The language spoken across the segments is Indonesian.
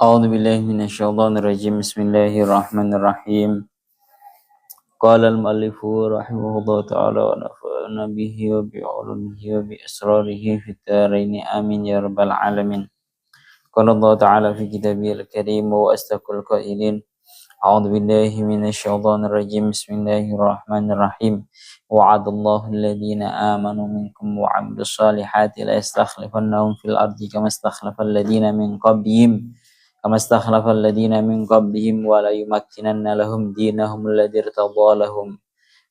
أعوذ بالله من الشيطان الرجيم بسم الله الرحمن الرحيم قال المؤلف رحمه الله تعالى ونفعنا به وبعلومه وبأسراره في الدارين آمين يا رب العالمين قال الله تعالى في كتابه الكريم وأصدق القائلين أعوذ بالله من الشيطان الرجيم بسم الله الرحمن الرحيم وعد الله الذين آمنوا منكم وعملوا الصالحات ليستخلفنهم في الأرض كما استخلف الذين من قبلهم ولا يمكنن لهم دينهم الذي ارتضى لهم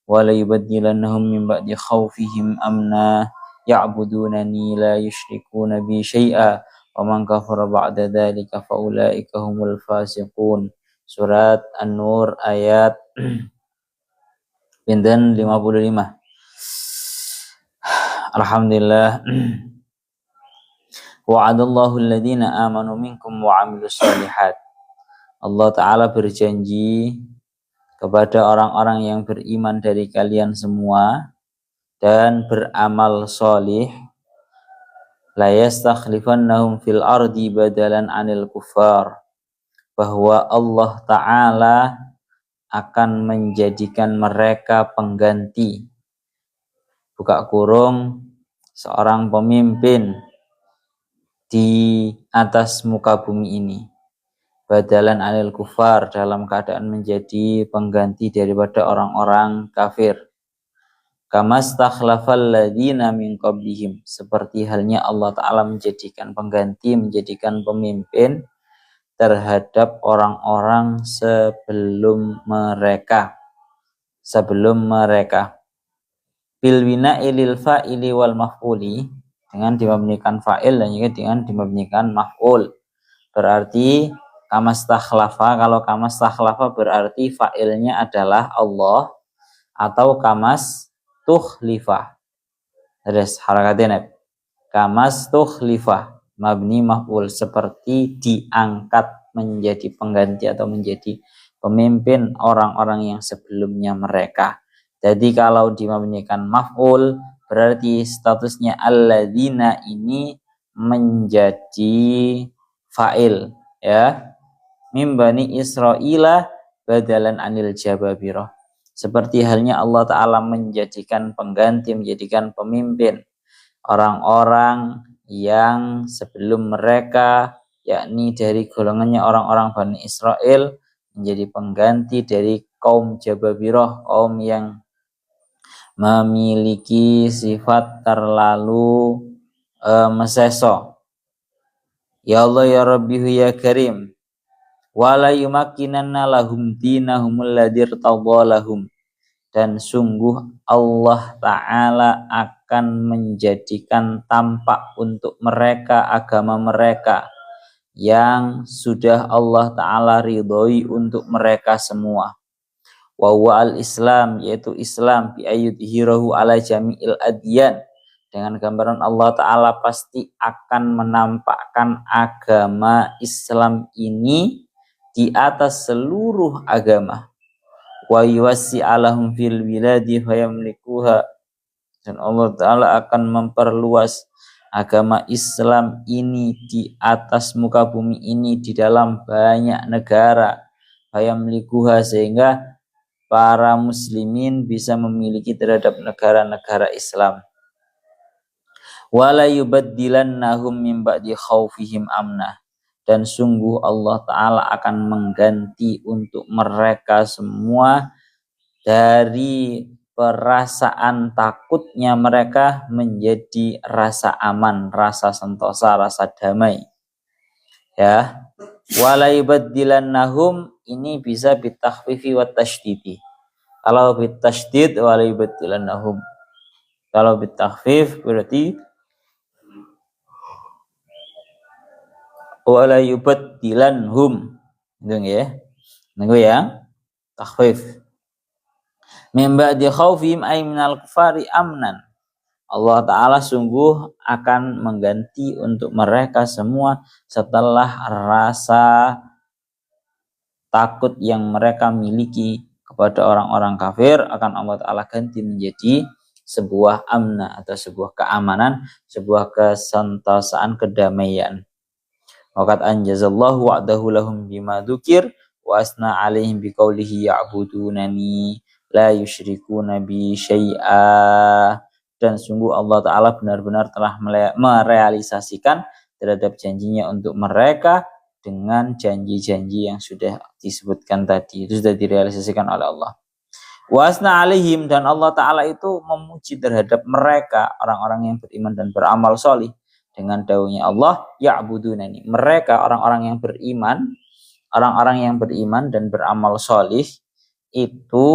ولا يبدلنهم من بعد خوفهم أمنا يعبدونني لا يشركون بي شيئا ومن كفر بعد ذلك فأولئك هم الفاسقون. Surat An-Nur ayat pinten 55. Alhamdulillah. Wa'adallahu alladhina amanu minkum wa 'amilus shalihat. Allah Ta'ala berjanji kepada orang-orang yang beriman dari kalian semua dan beramal solih, la yastakhlifannahum fil ardi badalan 'anil kuffar, bahwa Allah Ta'ala akan menjadikan mereka pengganti, buka kurung, seorang pemimpin di atas muka bumi ini, badalan anil kufar, dalam keadaan menjadi pengganti daripada orang-orang kafir. Kamastakhlafal ladzina min qablihim, seperti halnya Allah Ta'ala menjadikan pengganti, menjadikan pemimpin terhadap orang-orang sebelum mereka. Bil bina'i lil fa'ili wal maf'uli, dengan dimabnikan fa'il dan juga dengan dimabnikan maf'ul. Berarti kamastakhlafa, kalau kamastakhlafa berarti fa'ilnya adalah Allah, atau kamastukhlifa. Terus harakatnya kamastukhlifa mabni maf'ul, seperti diangkat menjadi pengganti atau menjadi pemimpin orang-orang yang sebelumnya mereka. Jadi kalau dimabnikan maf'ul berarti statusnya alladzina ini menjadi fa'il, ya, mim bani Israila badalan anil jababirah, seperti halnya Allah Ta'ala menjadikan pengganti, menjadikan pemimpin orang-orang yang sebelum mereka, yakni dari golongannya orang-orang Bani Israel, menjadi pengganti dari kaum Jababirah, kaum yang memiliki sifat terlalu meseso. Ya Allah ya Rabbihu ya Karim, wala yumakkinanna lahum dinahumul ladzi irtadha lahum, dan sungguh Allah Ta'ala akan menjadikan tampak untuk mereka agama mereka yang sudah Allah Ta'ala ridhoi untuk mereka semua. Wa huwa al-Islam, yaitu Islam, bi ayyudhirahu ala jami'il adyan, dengan gambaran Allah Ta'ala pasti akan menampakkan agama Islam ini di atas seluruh agama. Wa yuwassi'alahum fil biladi fayamlikuha, dan Allah Ta'ala akan memperluas agama Islam ini di atas muka bumi ini, di dalam banyak negara, fayamlikuha, sehingga para muslimin bisa memiliki terhadap negara-negara Islam. Wala yubaddilannahum min ba'di khaufihim amna, dan sungguh Allah Ta'ala akan mengganti untuk mereka semua dari perasaan takutnya mereka menjadi rasa aman, rasa sentosa, rasa damai. Ya, wala yubaddilannahum ini bisa bitakhfifi wa tasydidi. Kalau bitasydid wala yubaddilannahum, kalau bitakhfif berarti wala yubaddilanhum, itu ya. Nunggu ya, takhfif. Min ba'di khaufihim ay minal kufari amnan, Allah Ta'ala sungguh akan mengganti untuk mereka semua setelah rasa takut yang mereka miliki kepada orang-orang kafir, akan Allah Ta'ala ganti menjadi sebuah amna atau sebuah keamanan, sebuah kesentosaan, kedamaian. Waqad anjazallahu wa'dahu lahum bima dzukir wa asna 'alaihim biqaulihi ya'budunani la yusyrikuna bi syai'a. Dan sungguh Allah Ta'ala benar-benar telah merealisasikan terhadap janjinya untuk mereka dengan janji-janji yang sudah disebutkan tadi. Itu sudah direalisasikan oleh Allah. Wasna alaihim, dan Allah Ta'ala itu memuji terhadap mereka, orang-orang yang beriman dan beramal solih, dengan daunnya Allah, ya'budunani. Mereka orang-orang yang beriman dan beramal solih itu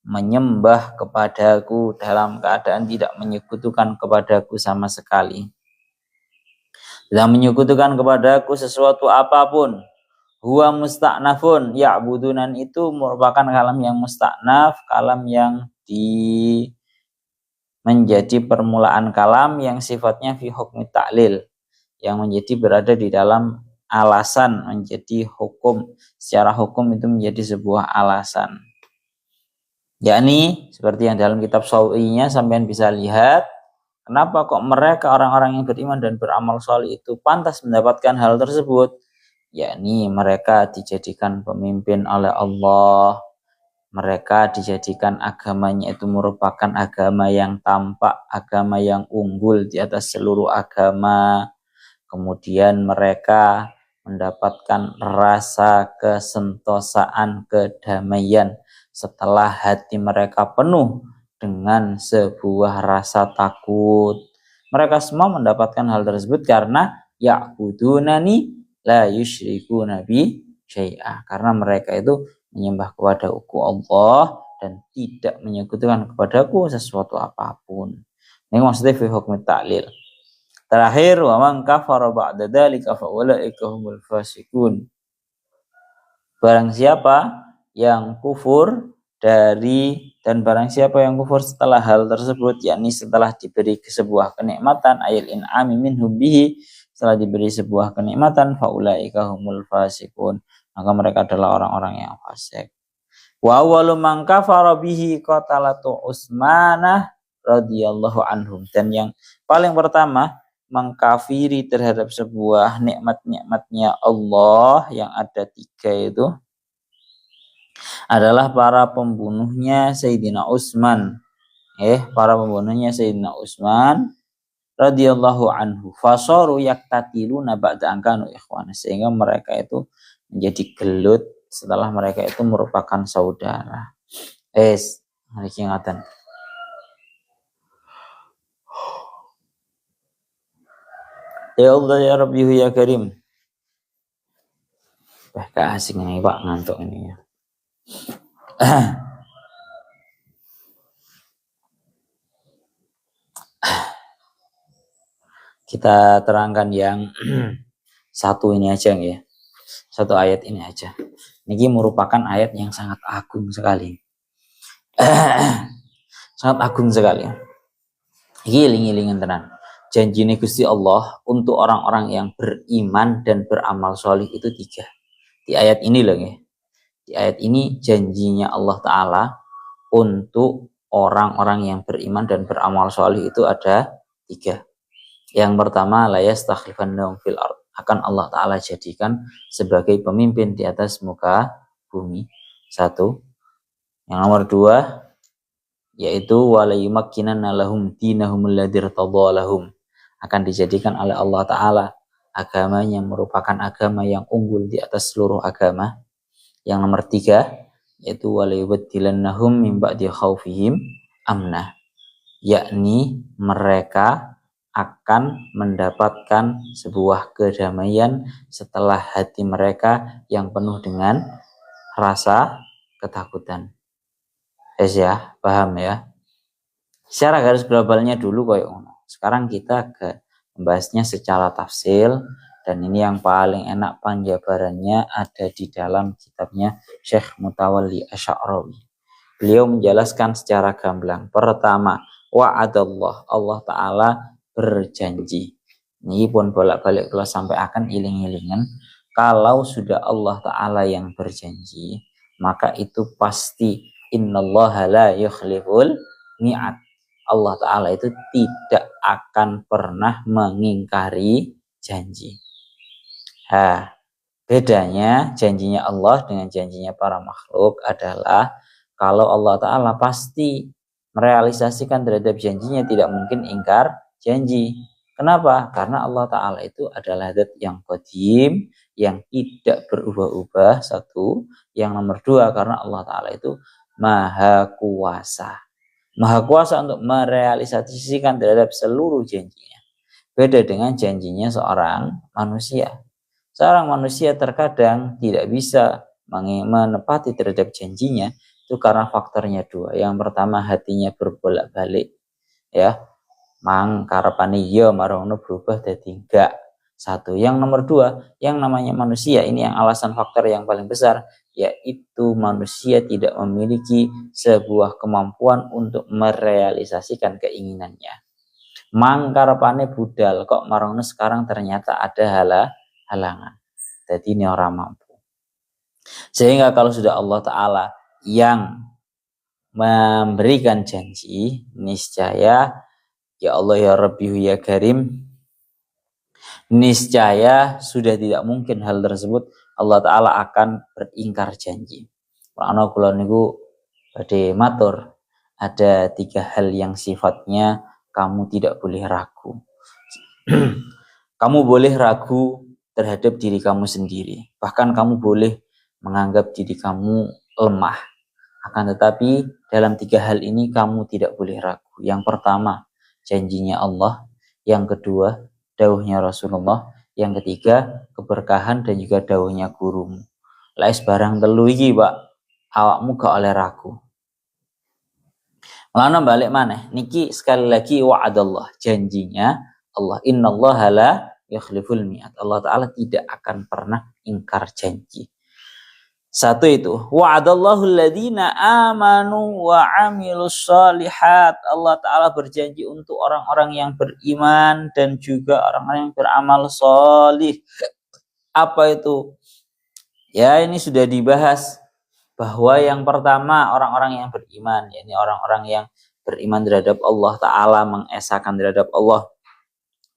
menyembah kepadaku dalam keadaan tidak menyekutukan kepadaku sama sekali. Tidak menyekutukan kepadaku sesuatu apapun. Huwa musta'nafun, ya'budunan itu merupakan kalam yang musta'naf, kalam yang menjadi permulaan kalam yang sifatnya fi hukmi ta'lil, yang menjadi berada di dalam alasan, menjadi hukum. Secara hukum itu menjadi sebuah alasan. Yakni seperti yang dalam kitab Sawinya sampean bisa lihat, kenapa kok mereka orang-orang yang beriman dan beramal soleh itu pantas mendapatkan hal tersebut? Yakni mereka dijadikan pemimpin oleh Allah. Mereka dijadikan agamanya itu merupakan agama yang tampak, agama yang unggul di atas seluruh agama. Kemudian mereka mendapatkan rasa kesentosaan, kedamaian setelah hati mereka penuh dengan sebuah rasa takut. Mereka semua mendapatkan hal tersebut karena ya'budunani la yusyrikuna bi syai'a, karena mereka itu menyembah kepada Allah dan tidak menyekutukan kepadaku sesuatu apapun. Ini maksudnya fi hukmi ta'lil. Terakhir, wa man kafara ba'da dzalika fa ulaika humul fasiqun. Barang siapa yang kufur barang siapa yang kufur setelah hal tersebut, yakni setelah diberi sebuah kenikmatan, ayil in'ami minhum bihi, setelah diberi sebuah kenikmatan, fa ulaika humul fasiqun, maka mereka adalah orang-orang yang fasik. Wa awwalu man kafara bihi qatalatu Utsmanah radhiyallahu anhum, dan yang paling pertama mengkafiri terhadap sebuah nikmat-nikmatnya Allah yang ada 3 itu adalah para pembunuhnya Sayyidina Utsman. Para pembunuhnya Sayyidina Utsman radhiyallahu anhu. Fasaru yaktatiluna ba'da angkanu ikhwan, sehingga mereka itu menjadi gelut setelah mereka itu merupakan saudara. Mari ingatan. Ya Allah ya Rabbi ya Karim. Asing ini Pak, ngantuk ini ya. Kita terangkan yang satu ini aja ya. Satu ayat ini aja. Ini merupakan ayat yang sangat agung sekali. Sangat agung sekali. Giling-gilingan tenan. Janji ini Gusti Allah untuk orang-orang yang beriman dan beramal solih itu 3. Di ayat ini loh ya. Di ayat ini janjinya Allah Ta'ala untuk orang-orang yang beriman dan beramal solih itu ada 3. Yang pertama, la yastakhlifannahum fil ardh, akan Allah Ta'ala jadikan sebagai pemimpin di atas muka bumi. 1. Yang nomor 2, yaitu wala yumakkinanna lahum dinahum alladzi irtadha lahum, akan dijadikan oleh Allah Ta'ala agama yang merupakan agama yang unggul di atas seluruh agama. Yang nomor 3, yaitu wala yubaddilannahum min ba'di khaufihim amna, yakni mereka akan mendapatkan sebuah kedamaian setelah hati mereka yang penuh dengan rasa ketakutan. Ya, paham ya? Secara garis globalnya dulu kayak ono. Sekarang kita ke membahasnya secara tafsil, dan ini yang paling enak penjabarannya ada di dalam kitabnya Syekh Mutawalli Asy'arawi. Beliau menjelaskan secara gamblang. Pertama, wa'adallah, Allah Ta'ala berjanji. Ini pun bolak-balik kalau sampai akan iling-ilingan, kalau sudah Allah Ta'ala yang berjanji, maka itu pasti innallaha la yukhliful mi'ad. Allah Ta'ala itu tidak akan pernah mengingkari janji. Nah, bedanya janjinya Allah dengan janjinya para makhluk adalah kalau Allah Ta'ala pasti merealisasikan terhadap janjinya, tidak mungkin ingkar janji. Kenapa? Karena Allah Ta'ala itu adalah zat yang qadim, yang tidak berubah-ubah, satu. Yang nomor dua, karena Allah Ta'ala itu maha kuasa. Maha kuasa untuk merealisasikan terhadap seluruh janjinya. Beda dengan janjinya seorang manusia. Seorang manusia terkadang tidak bisa menepati terhadap janjinya itu karena faktornya dua. Yang pertama, hatinya berbolak-balik, ya. Mang karepane iya marono berubah jadi enggak. Satu. Yang nomor dua, yang namanya manusia ini yang alasan faktor yang paling besar, yaitu manusia tidak memiliki sebuah kemampuan untuk merealisasikan keinginannya. Mang karepane budal kok marono sekarang ternyata ada halangan. Jadi ini orang mampu. Sehingga kalau sudah Allah Ta'ala yang memberikan janji, niscaya ya Allah ya Rabbi ya Karim, niscaya sudah tidak mungkin hal tersebut Allah Ta'ala akan beringkar janji. Ana kula niku badhe matur, ada 3 hal yang sifatnya kamu tidak boleh ragu. Kamu boleh ragu terhadap diri kamu sendiri. Bahkan kamu boleh menganggap diri kamu lemah. Akan tetapi dalam 3 hal ini kamu tidak boleh ragu. Yang pertama, janjinya Allah. Yang kedua, dawuhnya Rasulullah. Yang ketiga, keberkahan dan juga dawuhnya gurumu. Lais barang telu iki, Pak, awakmu gak oleh ragu. Mulane balik maneh, niki sekali lagi wa'adallah, janjinya Allah. Innallaha la yukhliful mi'ad. Allah Ta'ala tidak akan pernah ingkar janji. Satu itu, wa'adallahu alladhina amanu wa amilus shalihat. Allah Ta'ala berjanji untuk orang-orang yang beriman dan juga orang-orang yang beramal sholih. Apa itu? Ya, ini sudah dibahas bahwa yang pertama orang-orang yang beriman, yakni orang-orang yang beriman terhadap Allah Ta'ala, mengesahkan terhadap Allah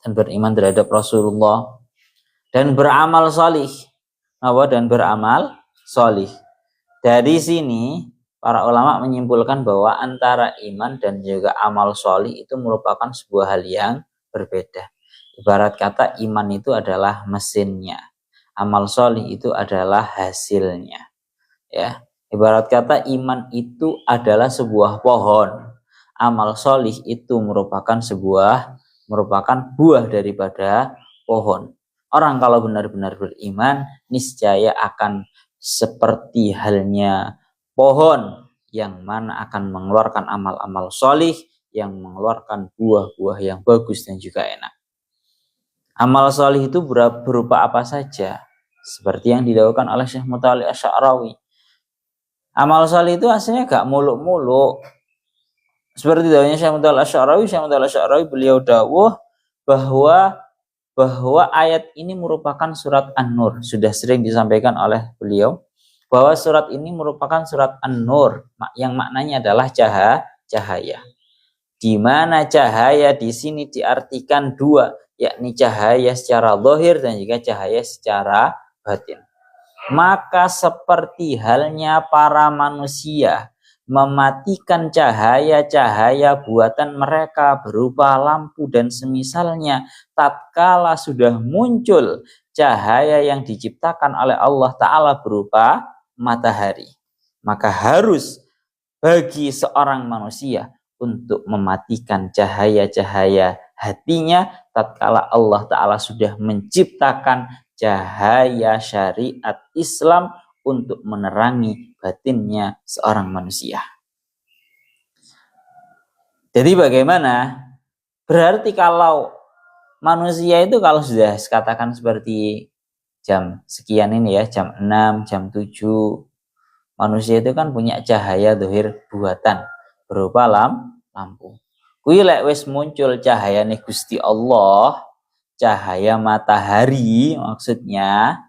dan beriman terhadap Rasulullah dan beramal sholih. Dan beramal sholih. Dari sini para ulama menyimpulkan bahwa antara iman dan juga amal sholih itu merupakan sebuah hal yang berbeda. Ibarat kata iman itu adalah mesinnya, amal sholih itu adalah hasilnya. Ya, ibarat kata iman itu adalah sebuah pohon, amal sholih itu merupakan buah daripada pohon. Orang kalau benar-benar beriman, niscaya akan seperti halnya pohon yang mana akan mengeluarkan amal-amal sholih, yang mengeluarkan buah-buah yang bagus dan juga enak. Amal sholih itu berupa apa saja, seperti yang dilakukan oleh Syekh Mutawalli Asy'arawi. Amal sholih itu aslinya gak muluk-muluk. Seperti dawuhnya Syekh Mutawalli Asy'arawi, beliau dawuh bahwa ayat ini merupakan surat An-Nur. Sudah sering disampaikan oleh beliau bahwa surat ini merupakan surat An-Nur yang maknanya adalah cahaya. Di mana cahaya di sini diartikan dua, yakni cahaya secara zahir dan juga cahaya secara batin. Maka seperti halnya para manusia mematikan cahaya-cahaya buatan mereka berupa lampu dan semisalnya tatkala sudah muncul cahaya yang diciptakan oleh Allah Ta'ala berupa matahari. Maka harus bagi seorang manusia untuk mematikan cahaya-cahaya hatinya tatkala Allah Ta'ala sudah menciptakan cahaya syariat Islam untuk menerangi batinnya seorang manusia. Jadi bagaimana? Berarti kalau manusia itu kalau sudah katakan seperti jam sekian ini ya, jam 6, jam 7, manusia itu kan punya cahaya zahir buatan berupa lampu. Kuwi lek wis muncul cahayane Gusti Allah, cahaya matahari maksudnya,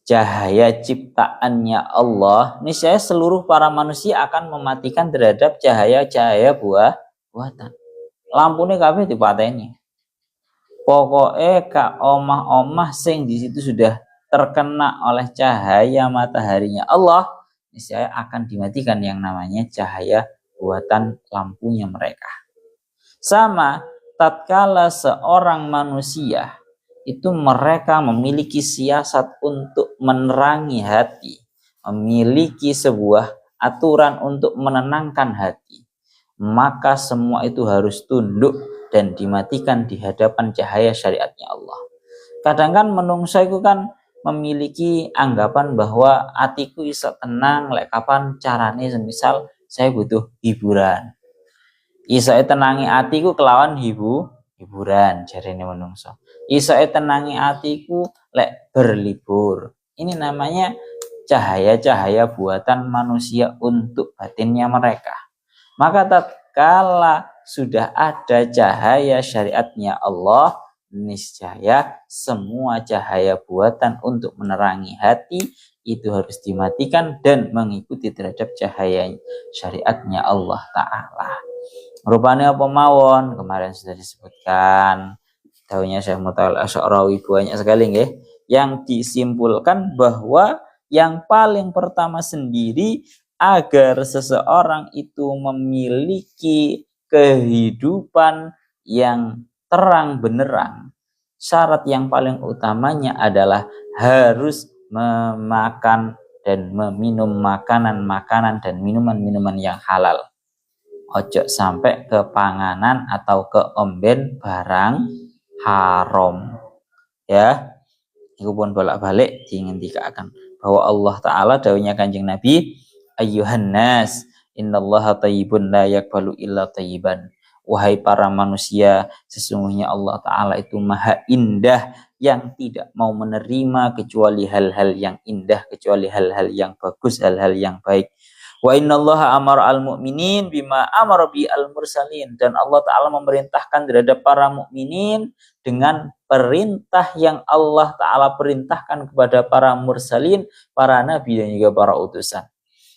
cahaya ciptaannya Allah, niscaya seluruh para manusia akan mematikan terhadap cahaya-cahaya buatan. Lampune kabeh dipateni. Pokoknya ka omah-omah sing di situ sudah terkena oleh cahaya mataharinya Allah, niscaya akan dimatikan yang namanya cahaya buatan lampunya mereka. Sama tatkala seorang manusia itu mereka memiliki siasat untuk menerangi hati, memiliki sebuah aturan untuk menenangkan hati, maka semua itu harus tunduk dan dimatikan di hadapan cahaya syariatnya Allah. Kadang kan menungso itu kan memiliki anggapan bahwa atiku iso tenang lek kapan carane, semisal saya butuh hiburan. Iso tenangi atiku kelawan hiburan jarene menungso. Iso tenangi atiku lek berlibur. Ini namanya cahaya-cahaya buatan manusia untuk batinnya mereka. Maka tatkala sudah ada cahaya syariatnya Allah, niscaya semua cahaya buatan untuk menerangi hati itu harus dimatikan dan mengikuti terhadap cahaya syariatnya Allah Ta'ala. Rupanya apa mawon? Kemarin sudah disebutkan. Tahunya Syekh Mutawal Asy'arawi banyak sekali nggih, yang disimpulkan bahwa yang paling pertama sendiri agar seseorang itu memiliki kehidupan yang terang benderang, syarat yang paling utamanya adalah harus memakan dan meminum makanan-makanan dan minuman-minuman yang halal. Ojo sampai ke panganan atau ke omben barang haram. Ya, itu pun bolak-balik diingatkan bahwa Allah Ta'ala dawuhnya Kanjeng Nabi, ayyuhan nas innallaha thayyibun la yaqbalu illa thayyiban. Wahai para manusia, sesungguhnya Allah Ta'ala itu maha indah yang tidak mau menerima kecuali hal-hal yang indah, kecuali hal-hal yang bagus, hal-hal yang baik. Wa innallaha amara al-mu'minin bima amara bi al-mursalin, dan Allah Ta'ala memerintahkan terhadap para mukminin dengan perintah yang Allah Ta'ala perintahkan kepada para mursalin, para nabi dan juga para utusan.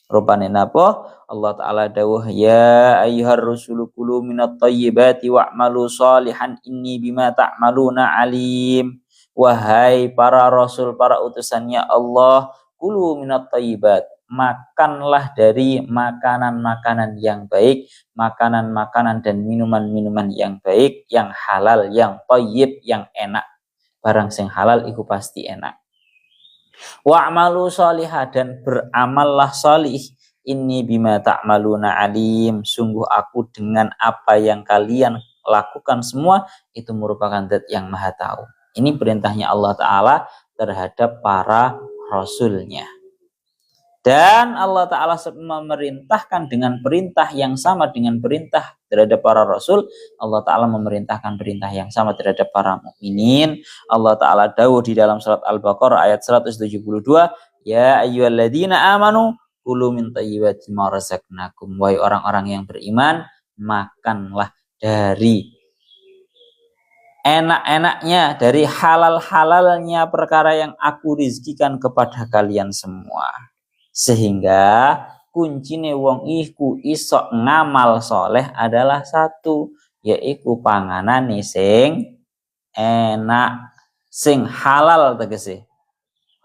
Rupane napa? Allah Ta'ala dawuh, ya ayyuhar rusulu kulu minat thayyibati wa'malu shalihan inni bima ta'maluna alim. Wahai para rasul, para utusannya Allah, kulu minat thayyibat, makanlah dari makanan-makanan yang baik, makanan-makanan dan minuman-minuman yang baik, yang halal, yang thayyib, yang enak. Barang sing halal itu pasti enak. Wa'malu sholihah, dan beramallah sholih. Inni bima ta'maluna alim, sungguh aku dengan apa yang kalian lakukan semua itu merupakan zat yang maha tahu. Ini perintahnya Allah Ta'ala terhadap para rasulnya. Dan Allah Ta'ala memerintahkan dengan perintah yang sama dengan perintah terhadap para rasul. Allah Ta'ala memerintahkan perintah yang sama terhadap para mukminin. Allah Ta'ala dawuh di dalam surat Al-Baqarah ayat 172, ya ayyuhalladzina amanu kulu min thayyibati ma razaqnakum. Wahai orang-orang yang beriman, makanlah dari enak-enaknya, dari halal-halalnya perkara yang aku rizkikan kepada kalian semua. Sehingga kuncine wong iku iso ngamal soleh adalah satu, yaitu panganane sing enak, sing halal tegese.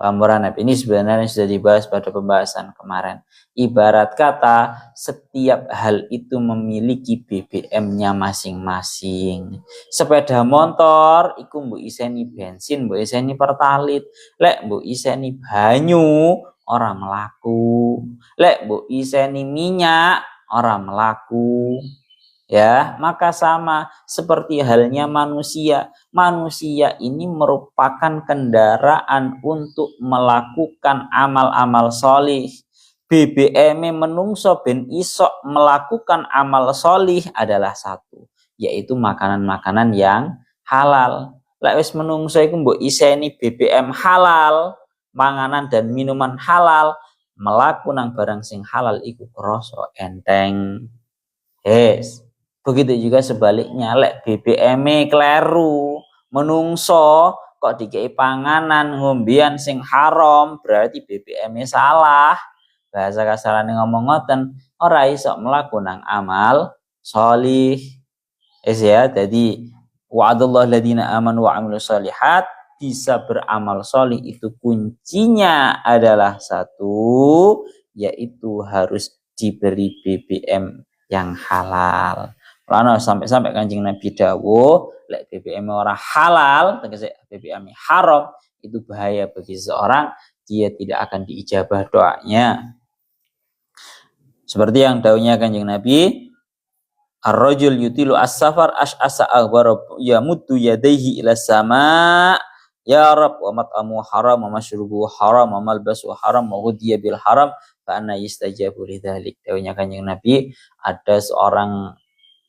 Pamburan ini sebenarnya sudah dibahas pada pembahasan kemarin. Ibarat kata setiap hal itu memiliki BBM-nya masing-masing. Sepeda motor iku mbok iseni bensin, mbok iseni pertalit, lek mbok iseni banyu ora melaku, lek mbok iseni minyak ora melaku. Ya, maka sama seperti halnya manusia. Manusia ini merupakan kendaraan untuk melakukan amal-amal solih. BBM menungso ben iso melakukan amal solih adalah satu, yaitu makanan-makanan yang halal. Lek wis menungso iku mbok iseni BBM halal, manganan dan minuman halal, melaku nang barang sing halal iku krasa enteng. Yes. Begitu juga sebaliknya, lek BBM kleru, menungso kok dikei panganan ngombean sing haram, berarti BBM salah. Bahasa kasarane ngomong ngoten, ora iso mlaku nang amal sholih. Ya, jadi wa'adallahu alladziina aamanu wa 'amilus shalihat, bisa beramal solih itu kuncinya adalah satu, yaitu harus diberi BBM yang halal. Karena sampai Kanjeng Nabi dawuh, lek BBM ora halal, tegese BBM haram, itu bahaya bagi seseorang, dia tidak akan diijabah doanya. Seperti yang dawuhnya Kanjeng Nabi, ar-rajul yutilu as-safar ash'asa aghbara yamuddu yadayhi ila sama' ya rab wa mat'amu haram wa mashrubu haram wa malbasu haram wa ghudhiya bil haram fa anna yastajabu lidzalik. Dawuhnya Kanjeng Nabi, ada seorang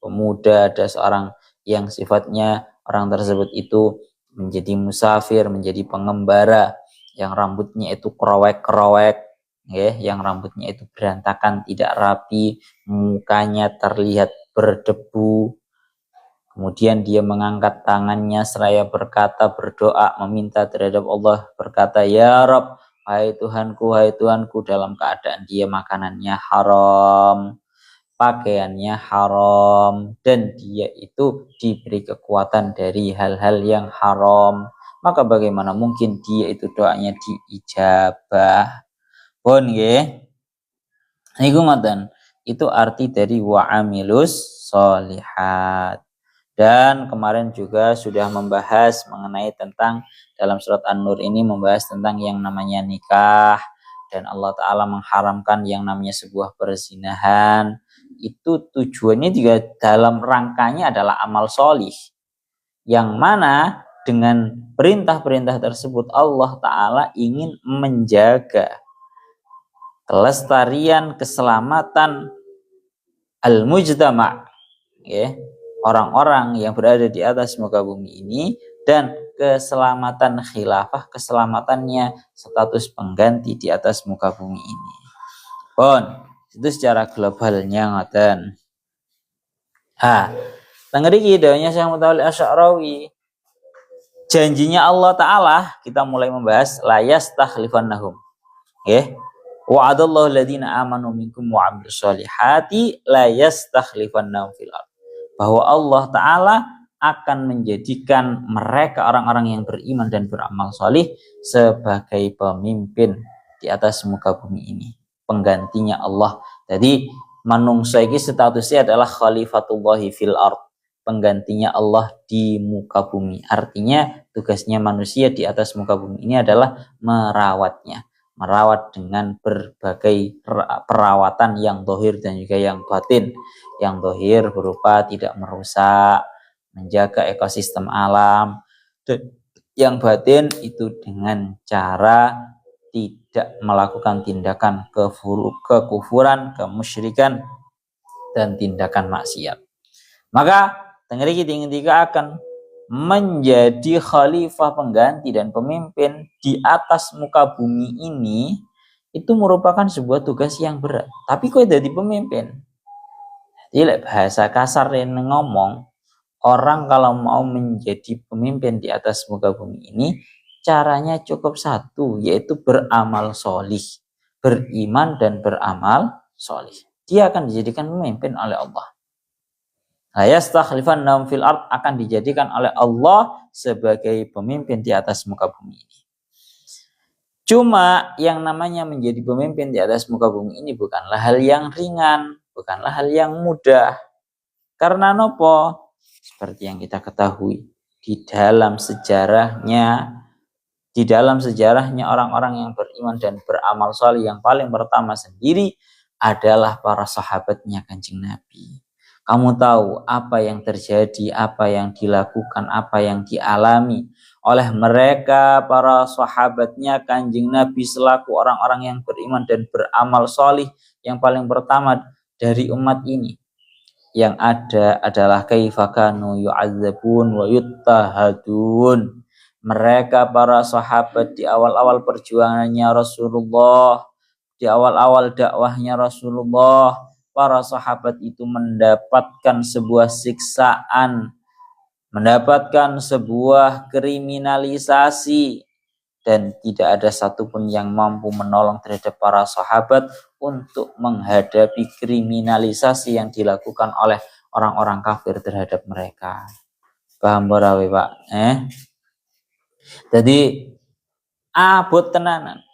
pemuda, ada seorang yang sifatnya orang tersebut itu menjadi musafir, menjadi pengembara, yang rambutnya itu kerowek-kerowek, ya, yang rambutnya itu berantakan, tidak rapi, mukanya terlihat berdebu. Kemudian dia mengangkat tangannya seraya berkata, berdoa, meminta terhadap Allah, berkata, ya Rabb, hai Tuhanku, dalam keadaan dia makanannya haram, pakaiannya haram, dan dia itu diberi kekuatan dari hal-hal yang haram. Maka bagaimana mungkin dia itu doanya diijabah? Pun nggih. Niku ngoten. Itu arti dari wa'amilus sholihat. Dan kemarin juga sudah membahas mengenai tentang dalam surat An-Nur ini membahas tentang yang namanya nikah, dan Allah Ta'ala mengharamkan yang namanya sebuah perzinahan. Itu tujuannya juga dalam rangkanya adalah amal solih, yang mana dengan perintah-perintah tersebut Allah Ta'ala ingin menjaga kelestarian, keselamatan al-mujtama', ya, orang-orang yang berada di atas muka bumi ini, dan keselamatan khilafah, keselamatannya status pengganti di atas muka bumi ini. Pun itu secara globalnya ngoten. Tengeriki dawuhnya Syekh Mutawalli Asy'arawi, janjinya Allah Ta'ala, kita mulai membahas la yastakhlifannahum, nggih. Wa'adallahu alladziina aamanu minkum wa 'amilus sholihati la yastakhlifannahum fil ardh. Bahwa Allah Ta'ala akan menjadikan mereka orang-orang yang beriman dan beramal solih sebagai pemimpin di atas muka bumi ini, penggantinya Allah. Jadi manungsa iki statusnya adalah khalifatullahi fil ardh, penggantinya Allah di muka bumi. Artinya tugasnya manusia di atas muka bumi ini adalah merawatnya, merawat dengan berbagai perawatan yang zahir dan juga yang batin. Yang zahir berupa tidak merusak, menjaga ekosistem alam. Yang batin itu dengan cara tidak melakukan tindakan kekufuran, kemusyrikan, dan tindakan maksiat. Maka tengeriki tinggal akan menjadi khalifah, pengganti dan pemimpin di atas muka bumi ini, itu merupakan sebuah tugas yang berat. Tapi kok jadi pemimpin? Jadi bahasa kasar yang ngomong, orang kalau mau menjadi pemimpin di atas muka bumi ini, caranya cukup satu, yaitu beramal solih, beriman dan beramal solih. Dia akan dijadikan pemimpin oleh Allah. La yastakhlifannahum fil ardh, akan dijadikan oleh Allah sebagai pemimpin di atas muka bumi ini. Cuma yang namanya menjadi pemimpin di atas muka bumi ini bukanlah hal yang ringan, bukanlah hal yang mudah. Karena nopo? Seperti yang kita ketahui, di dalam sejarahnya orang-orang yang beriman dan beramal soleh yang paling pertama sendiri adalah para sahabatnya Kanjeng Nabi. Kamu tahu apa yang terjadi, apa yang dilakukan, apa yang dialami oleh mereka para sahabatnya Kanjeng Nabi selaku orang-orang yang beriman dan beramal solih yang paling pertama dari umat ini. Yang ada adalah kaifakanu yu'adzabun wa yuttahadun. Mereka para sahabat di awal-awal perjuangannya Rasulullah, di awal-awal dakwahnya Rasulullah, para sahabat itu mendapatkan sebuah siksaan, mendapatkan sebuah kriminalisasi, dan tidak ada satupun yang mampu menolong terhadap para sahabat untuk menghadapi kriminalisasi yang dilakukan oleh orang-orang kafir terhadap mereka. Paham ora we, Pak? Jadi abot tenanan.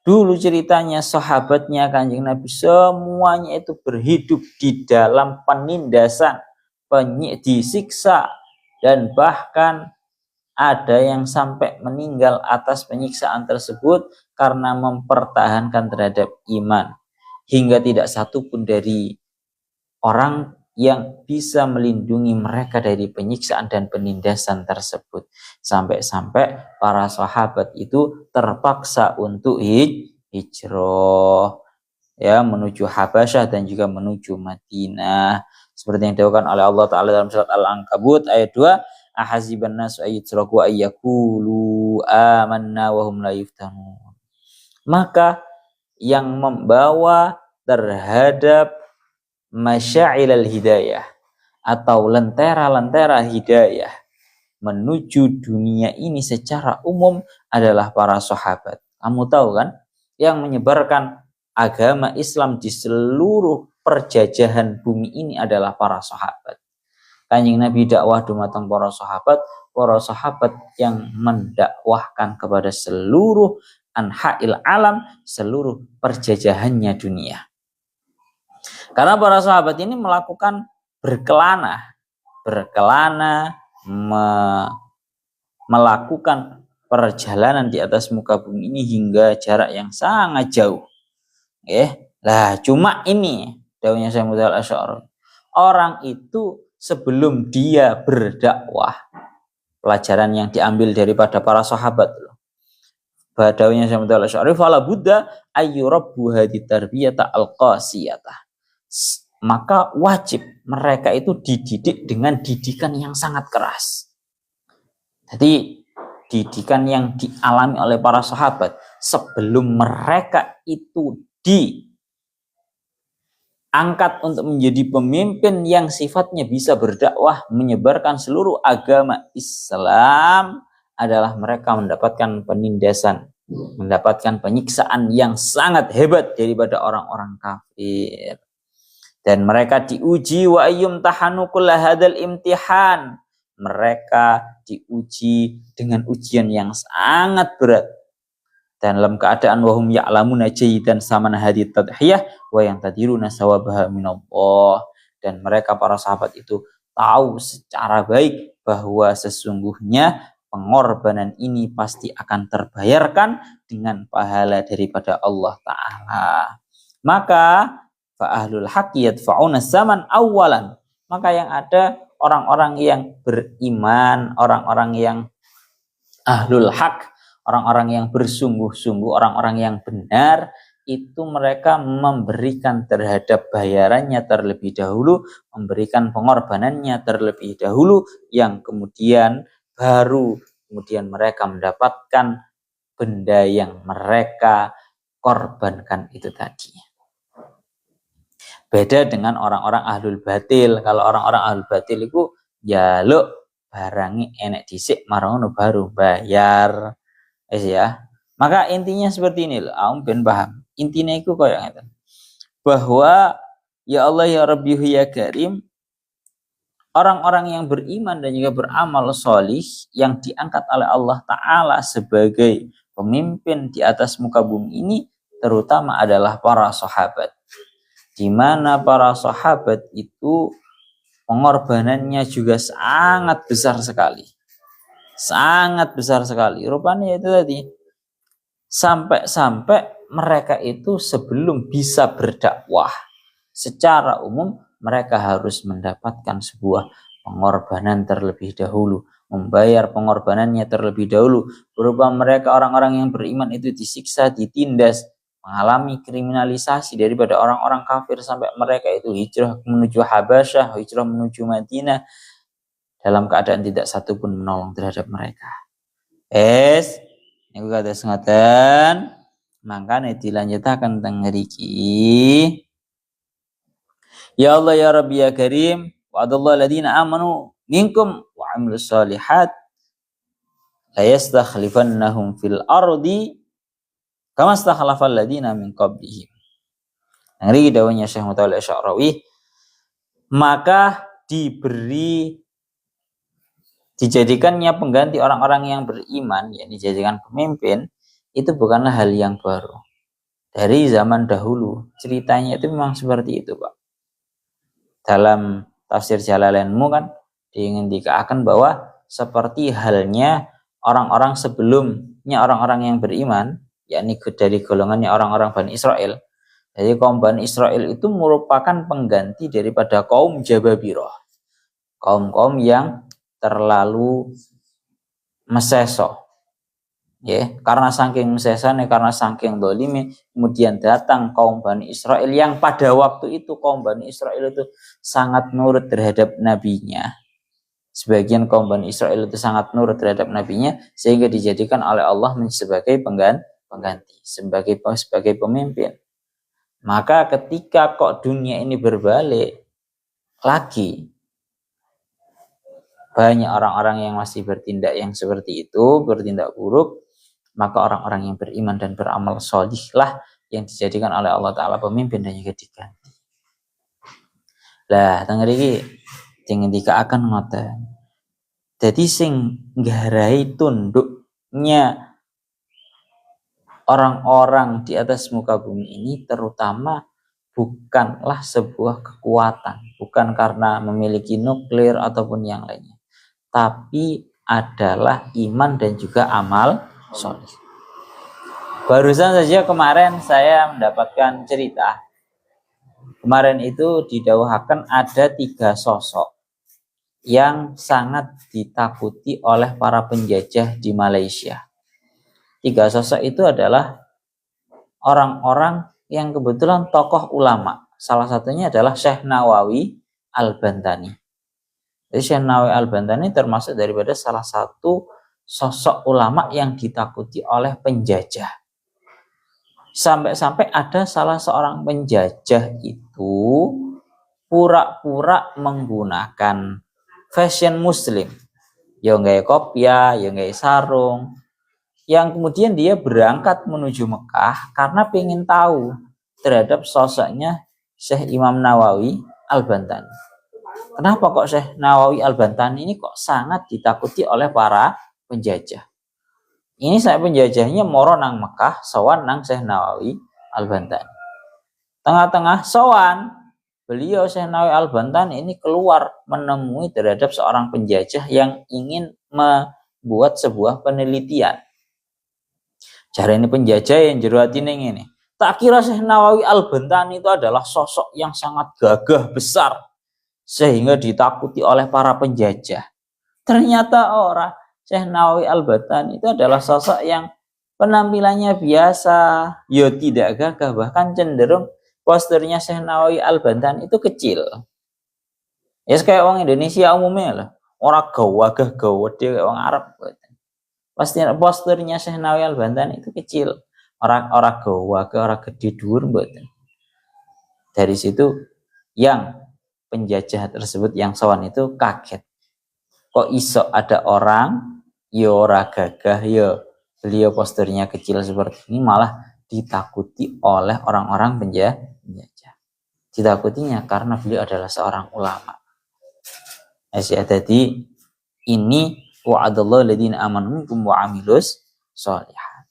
Dulu ceritanya sahabatnya Kanjeng Nabi semuanya itu berhidup di dalam penindasan, disiksa, dan bahkan ada yang sampai meninggal atas penyiksaan tersebut karena mempertahankan terhadap iman. Hingga tidak satu pun dari orang yang bisa melindungi mereka dari penyiksaan dan penindasan tersebut. Sampai-sampai para sahabat itu terpaksa untuk hijrah ya menuju Habasyah dan juga menuju Madinah. Seperti yang dikatakan oleh Allah Ta'ala dalam surat Al-Ankabut ayat 2, ahasiban nasu ayyutraku ayyakulu amanna wa hum la yuftanun. Maka yang membawa terhadap masya'ilal hidayah atau lentera-lentera hidayah menuju dunia ini secara umum adalah para sahabat. Kamu tahu kan, yang menyebarkan agama Islam di seluruh perjajahan bumi ini adalah para sahabat. Kanjeng Nabi dakwah dumateng para sahabat yang mendakwahkan kepada seluruh anha'il alam, seluruh perjajahannya dunia. Karena para sahabat ini melakukan berkelana, melakukan perjalanan di atas muka bumi ini hingga jarak yang sangat jauh. Lah cuma ini dawuhnya Syekh Muhammad Al-Asy'ari. Orang itu sebelum dia berdakwah, pelajaran yang diambil daripada para sahabat loh. Dawuhnya Syekh Muhammad Al-Asy'ari, fala budda ayyurabbu hadhihi tarbiyata al-qasiyata. Maka wajib mereka itu dididik dengan didikan yang sangat keras. Jadi didikan yang dialami oleh para sahabat sebelum mereka itu diangkat untuk menjadi pemimpin yang sifatnya bisa berdakwah menyebarkan seluruh agama Islam adalah mereka mendapatkan penindasan, mendapatkan penyiksaan yang sangat hebat daripada orang-orang kafir. Dan mereka diuji wa ayyum tahanu kulla hadzal imtihan. Mereka diuji dengan ujian yang sangat berat. Dan dalam keadaan wahum ya'lamuna jayyidan samana hadhihi tadhiyah wa yang tadiruna sawabaha minallah. Dan mereka para sahabat itu tahu secara baik bahwa sesungguhnya pengorbanan ini pasti akan terbayarkan dengan pahala daripada Allah Ta'ala. Maka fa'ahlul haqqi yadfa'una zaman awalan. Maka yang ada orang-orang yang beriman, orang-orang yang ahlul haq, orang-orang yang bersungguh-sungguh, orang-orang yang benar, itu mereka memberikan terhadap bayarannya terlebih dahulu, memberikan pengorbanannya terlebih dahulu, yang kemudian mereka mendapatkan benda yang mereka korbankan itu tadi. Beda dengan orang-orang ahlul batil. Kalau orang-orang ahlul batil itu ya lo barangi enek dhisik marono baru bayar. Ya. Maka intinya seperti ini loh, ben paham. Intinya itu kayak ngeten. Bahwa ya Allah ya Rabbi ya Karim, orang-orang yang beriman dan juga beramal solih yang diangkat oleh Allah Ta'ala sebagai pemimpin di atas muka bumi ini terutama adalah para sahabat. Di mana para sahabat itu pengorbanannya juga sangat besar sekali. Sangat besar sekali. Rupanya itu tadi. Sampai-sampai mereka itu sebelum bisa berdakwah secara umum, mereka harus mendapatkan sebuah pengorbanan terlebih dahulu. Membayar pengorbanannya terlebih dahulu. Berupa mereka orang-orang yang beriman itu disiksa, ditindas, mengalami kriminalisasi daripada orang-orang kafir sampai mereka itu hijrah menuju Habasyah, hijrah menuju Madinah dalam keadaan tidak satu pun menolong terhadap mereka. Niku kados ngoten, mangkane dilanjutaken teng mriki. Ya Allah ya Rabbi ya Karim, wa'adallahu alladziina aamanu minkum wa 'amilus shalihat la yastakhlifannahum fil ardi kama stakhlafal ladzina min qablihim. Ngeri dawuhnya Syekh Muhammad Al-Asy'ari, maka diberi dijadikannya pengganti orang-orang yang beriman, ya dijadikan pemimpin, itu bukanlah hal yang baru. Dari zaman dahulu ceritanya itu memang seperti itu, Pak. Dalam tafsir Jalalainmu kan ingin dikatakan bahwa seperti halnya orang-orang sebelumnya orang-orang yang beriman, yakni dari golongannya orang-orang Bani Israel. Jadi kaum Bani Israel itu merupakan pengganti daripada kaum Jababirah, kaum-kaum yang terlalu meseso, ya, karena saking mesesane, karena saking dolime, kemudian datang kaum Bani Israel yang pada waktu itu kaum Bani Israel itu sangat nurut terhadap nabinya. Sebagian kaum Bani Israel itu sangat nurut terhadap nabinya, sehingga dijadikan oleh Allah sebagai pengganti, sebagai pemimpin. Maka ketika kok dunia ini berbalik lagi, banyak orang-orang yang masih bertindak yang seperti itu, bertindak buruk, maka orang-orang yang beriman dan beramal sholih lah yang dijadikan oleh Allah Ta'ala pemimpin dan juga diganti. Lah, tengah iki jangan dikaakan ngoten. Jadi sing nggarai tunduknya orang-orang di atas muka bumi ini terutama bukanlah sebuah kekuatan, bukan karena memiliki nuklir ataupun yang lainnya, tapi adalah iman dan juga amal soleh. Barusan saja kemarin saya mendapatkan cerita. Kemarin itu didawahkan ada 3 sosok yang sangat ditakuti oleh para penjajah di Malaysia. 3 sosok itu adalah orang-orang yang kebetulan tokoh ulama. Salah satunya adalah Syekh Nawawi Al-Bantani. Jadi Syekh Nawawi Al-Bantani termasuk daripada salah satu sosok ulama yang ditakuti oleh penjajah. Sampai-sampai ada salah seorang penjajah itu pura-pura menggunakan fashion muslim. Ya nggak kopiah, ya nggak sarung. Yang kemudian dia berangkat menuju Mekah karena pengen tahu terhadap sosoknya Syekh Imam Nawawi Al-Bantani. Kenapa kok Syekh Nawawi Al-Bantani ini kok sangat ditakuti oleh para penjajah? Ini saya penjajahnya moro nang Mekah, sowan nang Syekh Nawawi Al-Bantani. Tengah-tengah sowan, beliau Syekh Nawawi Al-Bantani ini keluar menemui terhadap seorang penjajah yang ingin membuat sebuah penelitian. Cara ini penjajah yang jero atine ngene. Tak kira Syekh Nawawi Al-Bantani itu adalah sosok yang sangat gagah besar sehingga ditakuti oleh para penjajah. Ternyata orang Syekh Nawawi Al-Bantani itu adalah sosok yang penampilannya biasa, ya tidak gagah, bahkan cenderung posturnya Syekh Nawawi Al-Bantani itu kecil. Ya kayak orang Indonesia umumnya lah, orang gagah gede kayak orang Arab. Posturnya Syekh Nawawi Al-Bantani itu kecil, orang gagah, orang gede dhuwur mboten. Dari situ yang penjajah tersebut yang sowan itu kaget. Kok iso ada orang ya ora gagah ya beliau posturnya kecil seperti ini malah ditakuti oleh orang-orang penjajah. Ditakutinya karena beliau adalah seorang ulama. Jadi ini wa'adallahu alladziina aamanu minkum wa 'amilus sholihat.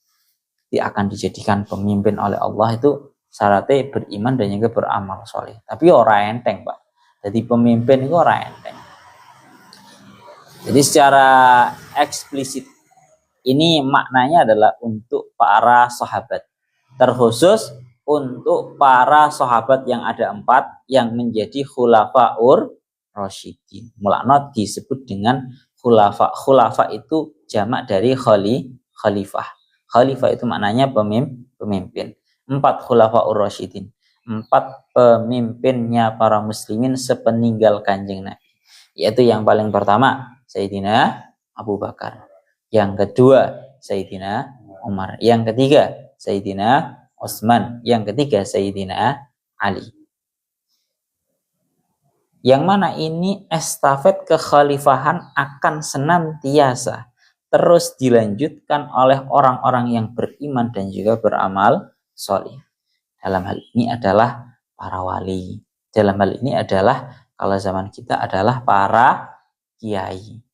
Dia akan dijadikan pemimpin oleh Allah itu syaratnya beriman dan juga beramal soleh. Tapi orang enteng, Pak. Jadi pemimpin itu orang enteng. Jadi secara eksplisit ini maknanya adalah untuk para sahabat. Terkhusus untuk para sahabat yang ada 4 yang menjadi khulafaur rasyidin. Mulanya disebut dengan khulafa. Khulafa itu jamak dari khalifah. Khalifah itu maknanya pemimpin. 4 khulafaur rasyidin. 4 pemimpinnya para muslimin sepeninggal Kanjeng Nabi. Yaitu yang paling pertama Sayyidina Abu Bakar. Yang kedua Sayyidina Umar. Yang ketiga Sayyidina Utsman. Yang ketiga Sayyidina Ali. Yang mana ini estafet kekhalifahan akan senantiasa terus dilanjutkan oleh orang-orang yang beriman dan juga beramal sholih. Dalam hal ini adalah para wali. Dalam hal ini adalah kalau zaman kita adalah para kiai.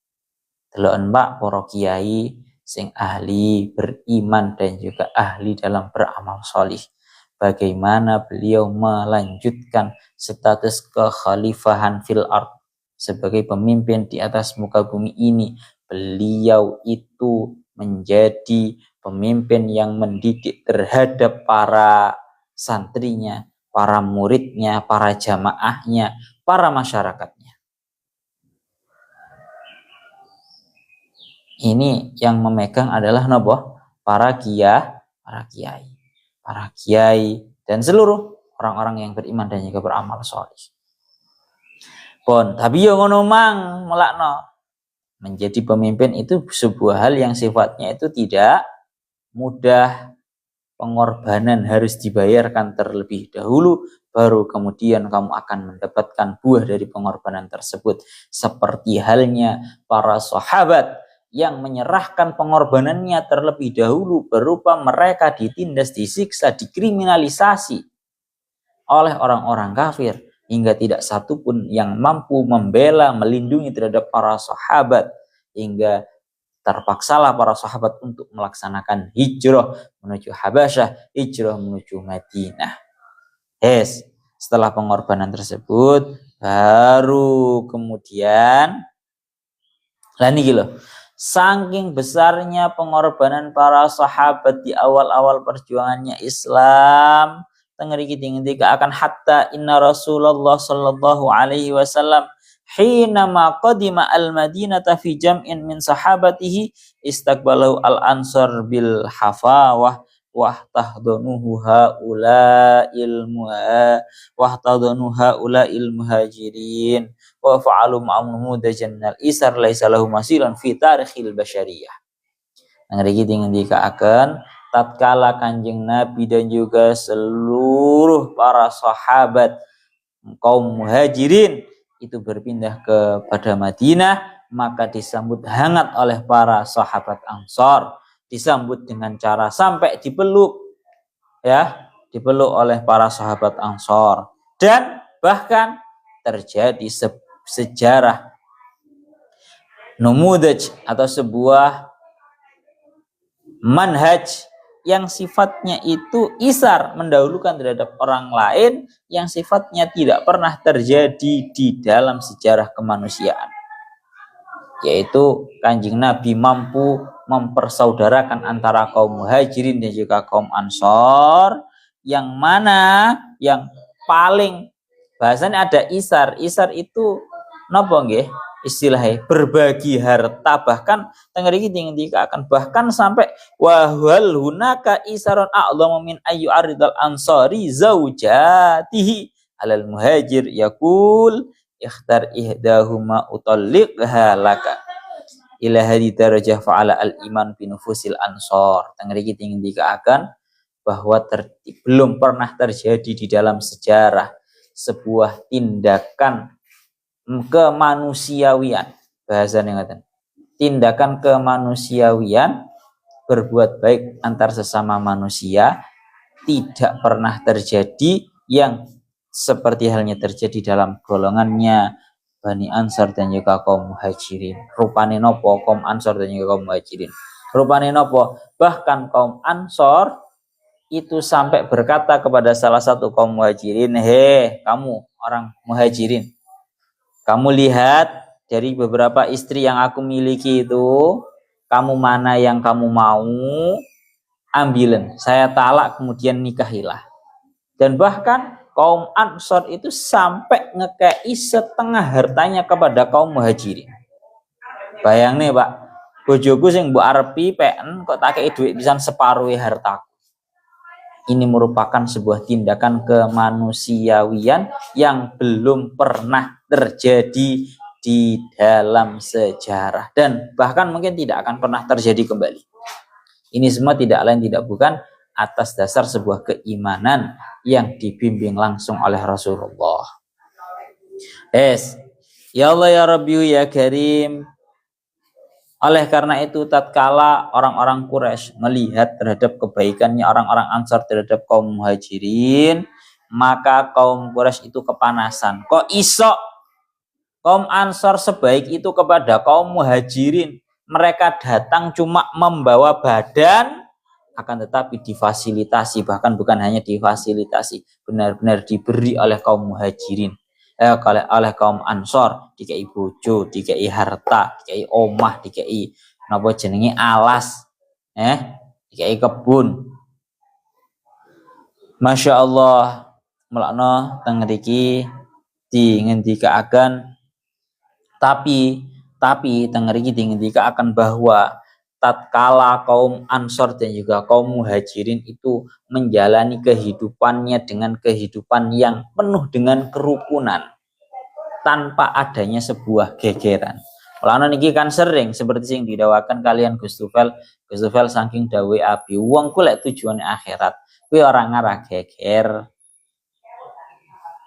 Deloken Pak para kiai sing ahli beriman dan juga ahli dalam beramal solih. Bagaimana beliau melanjutkan status kekhalifahan fil ard sebagai pemimpin di atas muka bumi ini. Beliau itu menjadi pemimpin yang mendidik terhadap para santrinya, para muridnya, para jamaahnya, para masyarakatnya. Ini yang memegang adalah nopo para kiai, dan seluruh orang-orang yang beriman dan juga beramal soleh. Pun, tapi yo ngono mang melakno. Menjadi pemimpin itu sebuah hal yang sifatnya itu tidak mudah. Pengorbanan harus dibayarkan terlebih dahulu, baru kemudian kamu akan mendapatkan buah dari pengorbanan tersebut. Seperti halnya para sahabat yang menyerahkan pengorbanannya terlebih dahulu berupa mereka ditindas, disiksa, dikriminalisasi oleh orang-orang kafir hingga tidak satu pun yang mampu membela, melindungi terhadap para sahabat, hingga terpaksalah para sahabat untuk melaksanakan hijrah menuju Habasyah, hijrah menuju Madinah. Setelah pengorbanan tersebut baru kemudian niki loh, saking besarnya pengorbanan para sahabat di awal-awal perjuangannya Islam, tengeriki tinggi akan hatta inna Rasulullah sallallahu alaihi wasallam hina ma qadima al-Madinata fi jam'in min sahabatihi istaqbalahu al-ansar bil hafawah wahtadanuhu haula'il muhajirin wa fa'alu ma'amnuhu dajannal isar laisa lahu masilan fi tarikhil basyariyah. Ngeriki tinggal akan tatkala Kanjeng Nabi dan juga seluruh para sahabat kaum muhajirin itu berpindah kepada Madinah, maka disambut hangat oleh para sahabat Ansor, disambut dengan cara sampai dipeluk oleh para sahabat Ansor, dan bahkan terjadi sejarah numudaj atau sebuah manhaj yang sifatnya itu isar, mendahulukan terhadap orang lain, yang sifatnya tidak pernah terjadi di dalam sejarah kemanusiaan, yaitu Kanjeng Nabi mampu mempersaudarakan antara kaum muhajirin dan juga kaum ansor, yang mana yang paling bahasanya ada isar itu napa nggih istilahnya berbagi harta, bahkan tengeriki tinggi akan bahkan sampai wahwal hunaka isaron a'dhamu min ayyu aridal ansari zaujatihi alal muhajir yaqul ikhtar ihdahuma utalliqha laka ila hadi darajah fa'ala al iman bi nufusil ansor. Tengeriki tinggi akan bahwa belum pernah terjadi di dalam sejarah sebuah tindakan kemanusiawian, bahasanya ngaten, tindakan kemanusiawian, berbuat baik antar sesama manusia, tidak pernah terjadi yang seperti halnya terjadi dalam golongannya Bani Ansor dan juga kaum muhajirin. Rupane nopo kaum Ansor dan juga kaum muhajirin, rupane nopo bahkan kaum Ansor itu sampai berkata kepada salah satu kaum muhajirin, kamu orang muhajirin, kamu lihat dari beberapa istri yang aku miliki itu, kamu mana yang kamu mau, ambilin, saya talak kemudian nikahilah. Dan bahkan kaum Ansor itu sampai ngekei setengah hartanya kepada kaum muhajirin. Bayang nih Pak, bojoku sing mbok arepi peken kok tak kei duit pisan separuh hartaku. Ini merupakan sebuah tindakan kemanusiawian yang belum pernah terjadi di dalam sejarah dan bahkan mungkin tidak akan pernah terjadi kembali. Ini semua tidak lain tidak bukan atas dasar sebuah keimanan yang dibimbing langsung oleh Rasulullah. Ya Allah ya Rabbi ya Karim. Oleh karena itu tatkala orang-orang Quraisy melihat terhadap kebaikannya orang-orang Ansar terhadap kaum muhajirin, maka kaum Quraisy itu kepanasan. Kok iso Kaum Ansor sebaik itu kepada kaum Muhajirin. Mereka datang cuma membawa badan, akan tetapi difasilitasi, bahkan bukan hanya difasilitasi, benar-benar diberi oleh kaum Muhajirin, oleh kaum Ansor, dikai bojo, dikai harta, dikai omah, dikai napa jenenge alas, dikai kebun. Masya Allah, melakno teng mriki dingendikaaken tapi teng mriki dingendikaaken bahwa tatkala kaum Ansor dan juga kaum Muhajirin itu menjalani kehidupannya dengan kehidupan yang penuh dengan kerukunan tanpa adanya sebuah gegeran. Mulane niki kan sering seperti sing didawakan kalian Gus Tufel saking dawe abi wong ku lek tujuane akhirat kuwi ora ngarah geger.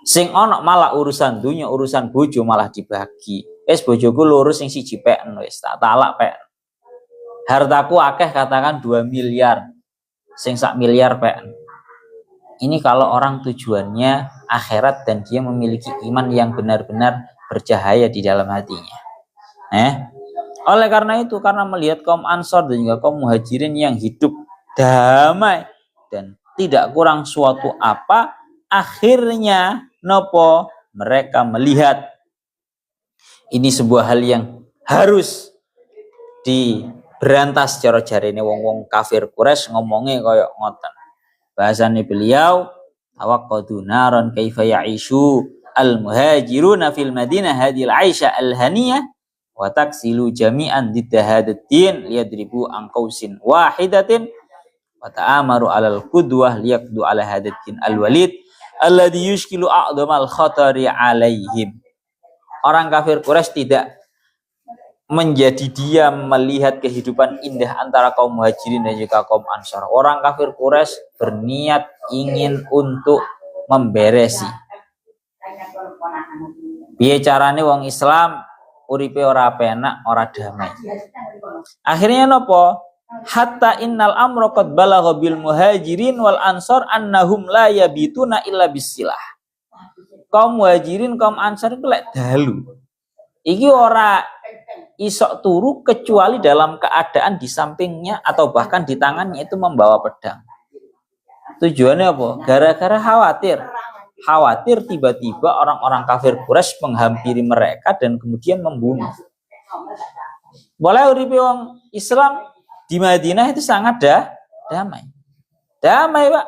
Sing ana malah urusan dunya, urusan bojo malah dibagi. Bojoku lurus sing siji peken wis tak talak pek. Hartaku akeh katakan 2 miliar. Sing 1 miliar peken. Ini kalau orang tujuannya akhirat dan dia memiliki iman yang benar-benar bercahaya di dalam hatinya. Oleh karena itu, karena melihat kaum Ansor dan juga kaum Muhajirin yang hidup damai dan tidak kurang suatu apa, akhirnya nopo mereka melihat ini sebuah hal yang harus diberantas cara jarene wong-wong kafir Quraisy ngomongnya koyok ngoten. Bahasane beliau tawaqqadu naran kaifa ya'ishu al-muhajiruna fil Madinah hadil aisha al-haniyah wa taksilu jami'an didahadatin liyadribu an qausin wahidatin wa ta'amaru 'alal qudwah liyaqdu 'ala hadatin al-walid alladhi yushkilu a'dhamal khatari 'alaihim. Orang kafir Quraisy tidak menjadi diam melihat kehidupan indah antara kaum Muhajirin dan juga kaum Ansor. Orang kafir Quraisy berniat ingin untuk memberesi. Piye carane wong Islam uripe ora penak, ora damai. Akhirnya nopo? Hatta innal amra qad balagha bil muhajirin wal ansor annahum la yabituna illa bisilah. Kaum Muhajirin, kaum Ansor itu lek dalu. Iki ora isok turu kecuali dalam keadaan di sampingnya atau bahkan di tangannya itu membawa pedang. Tujuannya apa? Gara-gara khawatir tiba-tiba orang-orang kafir Quraisy menghampiri mereka dan kemudian membunuh. Boleh uripe wong Islam di Madinah itu sangat damai. Damai, Pak.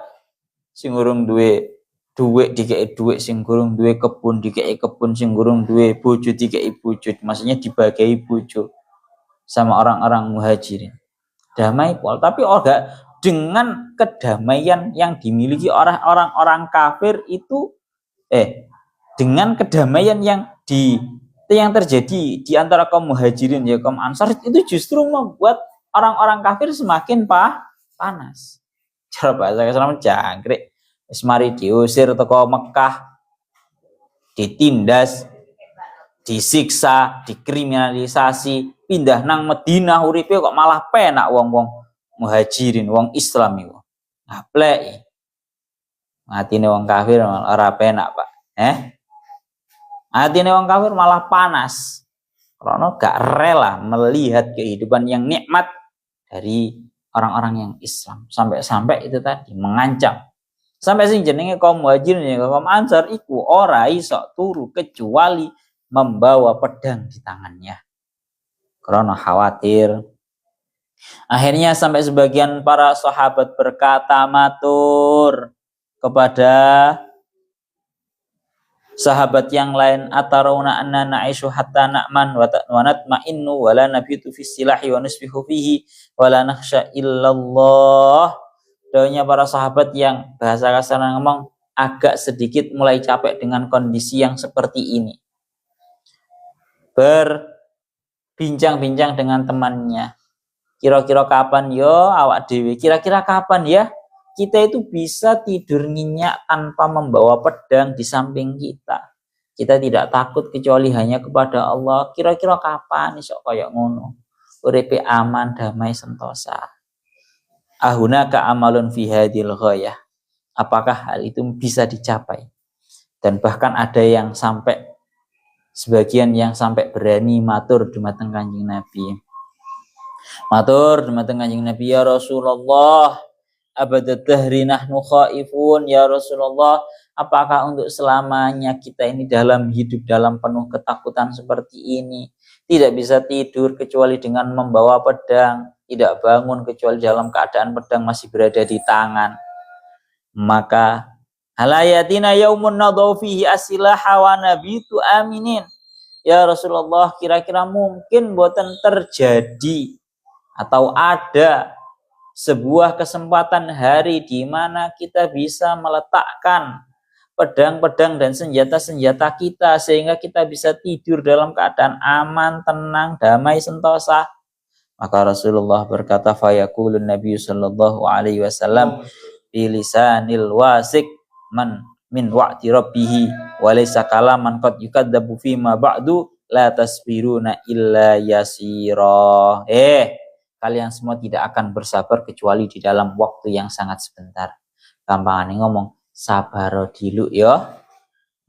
Sing urung duwe duit dikei duit, sing gurung duwe kebun dikei kebun, sing gurung duwe bojo dikei bojo, maksudnya dibagi bojo sama orang-orang Muhajirin. Damai pol, tapi dengan kedamaian yang dimiliki orang-orang kafir itu dengan kedamaian yang terjadi di antara kaum Muhajirin ya kaum Ansar itu justru membuat orang-orang kafir semakin panas. Cara bahasa Islam jangkrik. Mari diusir teko Mekah, ditindas, disiksa, dikriminalisasi, pindah nang Madinah uripe kok malah penak wong-wong Muhajirin, wong Islam iku. Ngaplek. Atine wong kafir ora penak, Pak. Atine wong kafir malah panas. Karena gak rela melihat kehidupan yang nikmat dari orang-orang yang Islam. Sampai-sampai itu tadi mengancam. Sampai sing jenenge kaum Muhajirin ya kaum Ansar iku ora iso turu kecuali membawa pedang di tangannya. Karena khawatir. Akhirnya sampai sebagian para sahabat berkata matur kepada sahabat yang lain, atarawna anna na'ishu hatta na'man wa natma'innu wa la nabitu fis silahi wa nusbihu fihi wa la nakhsha illallah. Doanya para sahabat yang bahasa kasar ngomong agak sedikit mulai capek dengan kondisi yang seperti ini. Berbincang-bincang dengan temannya. Kira-kira kapan yo awak dewe? Kira-kira kapan ya kita itu bisa tidur nyenyak tanpa membawa pedang di samping kita? Kita tidak takut kecuali hanya kepada Allah. Kira-kira kapan iso kaya ngono? Uripe aman, damai, sentosa. Ahunaka amalun fi hadil ghayah. Apakah hal itu bisa dicapai? Dan bahkan ada yang sampai sebagian yang sampai berani matur dumateng Kanjeng Nabi. Matur dumateng Kanjeng Nabi, ya Rasulullah, abadat dahri nahnu khaifun, ya Rasulullah, apakah untuk selamanya kita ini dalam hidup dalam penuh ketakutan seperti ini? Tidak bisa tidur kecuali dengan membawa pedang, tidak bangun kecuali dalam keadaan pedang masih berada di tangan. Maka halayatina yaumun nadau fihi asilaha wa nabitu aminin. Ya Rasulullah, kira-kira mungkin boten terjadi atau ada sebuah kesempatan hari di mana kita bisa meletakkan pedang-pedang dan senjata-senjata kita sehingga kita bisa tidur dalam keadaan aman, tenang, damai, sentosa. Maka Rasulullah berkata, fayaqulun Nabi sallallahu alaihi wasallam bilisanil wasik man min wa'ti rabbih wa laysa kalaman qad yukadzabu fi ma ba'du la tasbiruna illa yasira. Kalian semua tidak akan bersabar kecuali di dalam waktu yang sangat sebentar. Gampangane ngomong, sabaro dilu ya.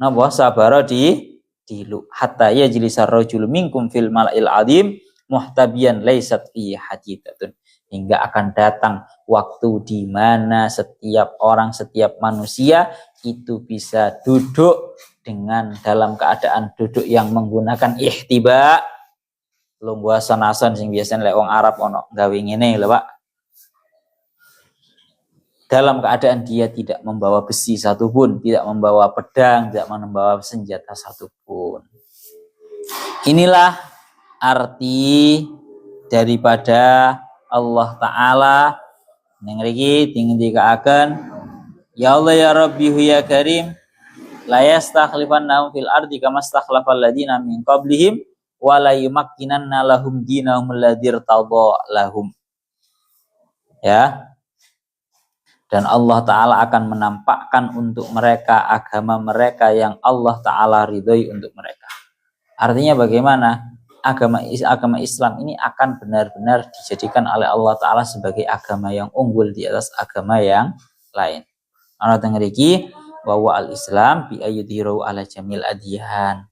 Napa sabaro dilu hatta yajlisar rajul minkum fil mala'il azim muhtabiyan laysat fi hadidatun. Hingga akan datang waktu di mana setiap orang, setiap manusia itu bisa duduk dengan dalam keadaan duduk yang menggunakan ihtiba. Lungguh asan-asan sing biasanya lek wong Arab ono gawe ngene lho Pak. Dalam keadaan dia tidak membawa besi satupun, tidak membawa pedang, tidak membawa senjata satupun. Inilah arti daripada Allah Ta'ala yang mriki dikatakan, ya Allah ya Rabbi ya Karim la yastakhlifannahum fil ardi kama stakhlafal ladina min qablihim wa la yumakkinanna lahum dinahum alladzi irtadha lahum. Ya. Dan Allah Ta'ala akan menampakkan untuk mereka agama mereka yang Allah Ta'ala ridhoi untuk mereka. Artinya bagaimana? Agama Islam ini akan benar-benar dijadikan oleh Allah Ta'ala sebagai agama yang unggul di atas agama yang lain. Ana teng mriki bahwa al-Islam bi ayyudhiru ala jamil adyan.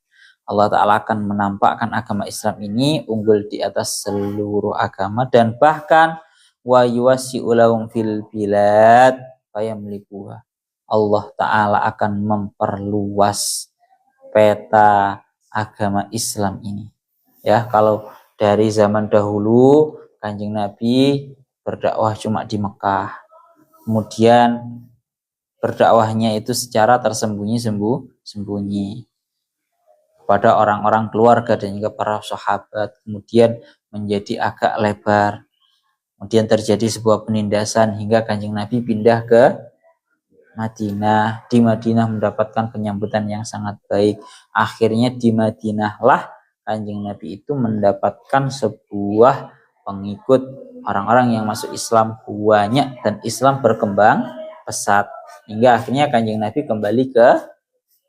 Allah Ta'ala akan menampakkan agama Islam ini unggul di atas seluruh agama dan bahkan wa yuwassi'u lahum fil bilad fayamlikuha. Allah Ta'ala akan memperluas peta agama Islam ini. Ya, kalau dari zaman dahulu Kanjeng Nabi berdakwah cuma di Mekah. Kemudian berdakwahnya itu secara tersembunyi-sembunyi kepada orang-orang keluarga dan juga para sahabat. Kemudian menjadi agak lebar. Kemudian terjadi sebuah penindasan hingga Kanjeng Nabi pindah ke Madinah. Di Madinah mendapatkan penyambutan yang sangat baik. Akhirnya di Madinah lah Kanjeng Nabi itu mendapatkan sebuah pengikut, orang-orang yang masuk Islam banyak dan Islam berkembang pesat. Hingga akhirnya Kanjeng Nabi kembali ke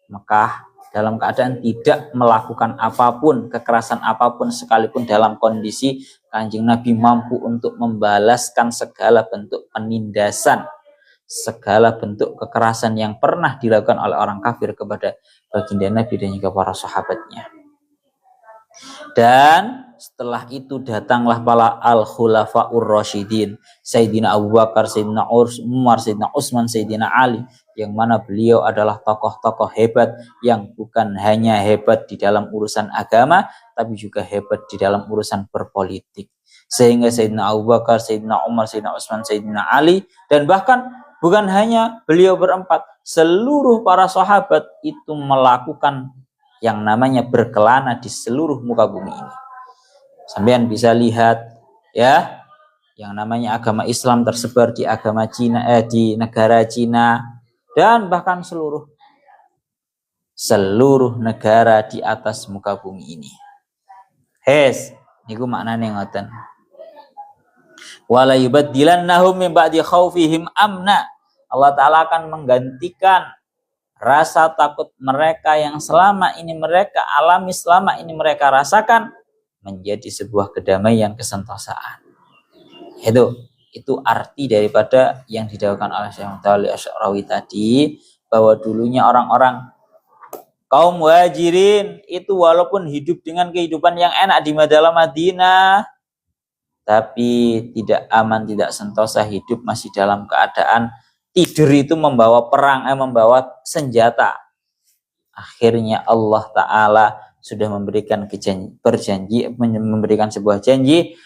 Mekah dalam keadaan tidak melakukan apapun, kekerasan apapun sekalipun dalam kondisi Kanjeng Nabi mampu untuk membalaskan segala bentuk penindasan, segala bentuk kekerasan yang pernah dilakukan oleh orang kafir kepada baginda Nabi dan juga para sahabatnya. Dan setelah itu datanglah para al-khulafaur rasyidin, Sayyidina Abu Bakar, Sayyidina Umar, Sayyidina Utsman, Sayyidina Ali, yang mana beliau adalah tokoh-tokoh hebat yang bukan hanya hebat di dalam urusan agama tapi juga hebat di dalam urusan berpolitik. Sehingga Sayyidina Abu Bakar, Sayyidina Umar, Sayyidina Utsman, Sayyidina Ali, dan bahkan bukan hanya beliau berempat, seluruh para sahabat itu melakukan yang namanya berkelana di seluruh muka bumi ini. Sampean bisa lihat ya, yang namanya agama Islam tersebar di agama Cina, di negara Cina dan bahkan seluruh negara di atas muka bumi ini. Niku maknane ngoten. Wala yubaddilannahum min ba'di khaufihim amna. Allah Ta'ala akan menggantikan rasa takut mereka yang selama ini mereka alami, selama ini mereka rasakan, menjadi sebuah kedamaian, kesentosaan. Itu arti daripada yang didakwakan oleh Syekh Mutawalli Asy'arawi tadi, bahwa dulunya orang-orang Kaum muhajirin itu walaupun hidup dengan kehidupan yang enak di dalam Madinah, tapi tidak aman, tidak sentosa, hidup masih dalam keadaan tidur itu membawa perang, membawa senjata. Akhirnya Allah Ta'ala sudah memberikan berjanji, memberikan sebuah janji,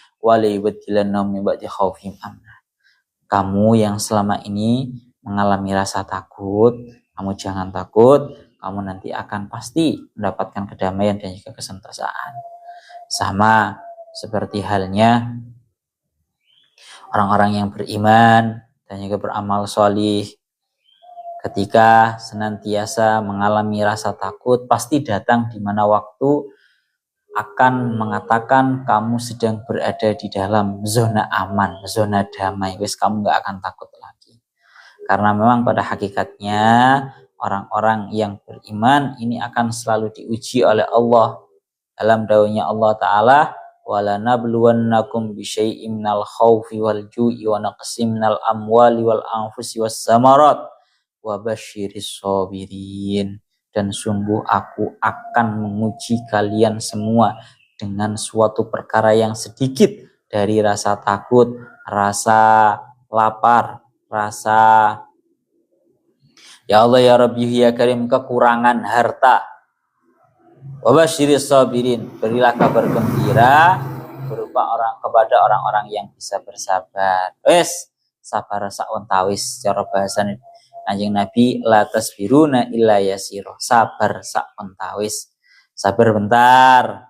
kamu yang selama ini mengalami rasa takut, kamu jangan takut, kamu nanti akan pasti mendapatkan kedamaian dan juga kesentosaan. Sama seperti halnya orang-orang yang beriman dan juga beramal solih, ketika senantiasa mengalami rasa takut, pasti datang di mana waktu akan mengatakan kamu sedang berada di dalam zona aman, zona damai, wes kamu gak akan takut lagi. Karena memang pada hakikatnya orang-orang yang beriman ini akan selalu diuji oleh Allah. Dalam daunya Allah Ta'ala, وَلَنَبْلُوَنَّكُمْ بِشَيْءٍ مِنَ الْخَوْفِ وَالْجُوعِ وَنَقْصٍ مِنَ الْأَمْوَالِ وَالْأَنْفُسِ وَالثَّمَرَاتِ وَبَشِّرِ الصَّابِرِينَ. Dan sungguh aku akan menguji kalian semua dengan suatu perkara yang sedikit dari rasa takut, rasa lapar, rasa ya Allah ya Rabbi ya Karim kekurangan harta. Wabasyiris sabirin, berilah kabar gembira berupa kepada orang-orang yang bisa bersabar. Wes, sabar saontawis cara bahasane Kanjeng Nabi, la tasbiruna illa yasiro. Sabar saontawis. Sabar bentar,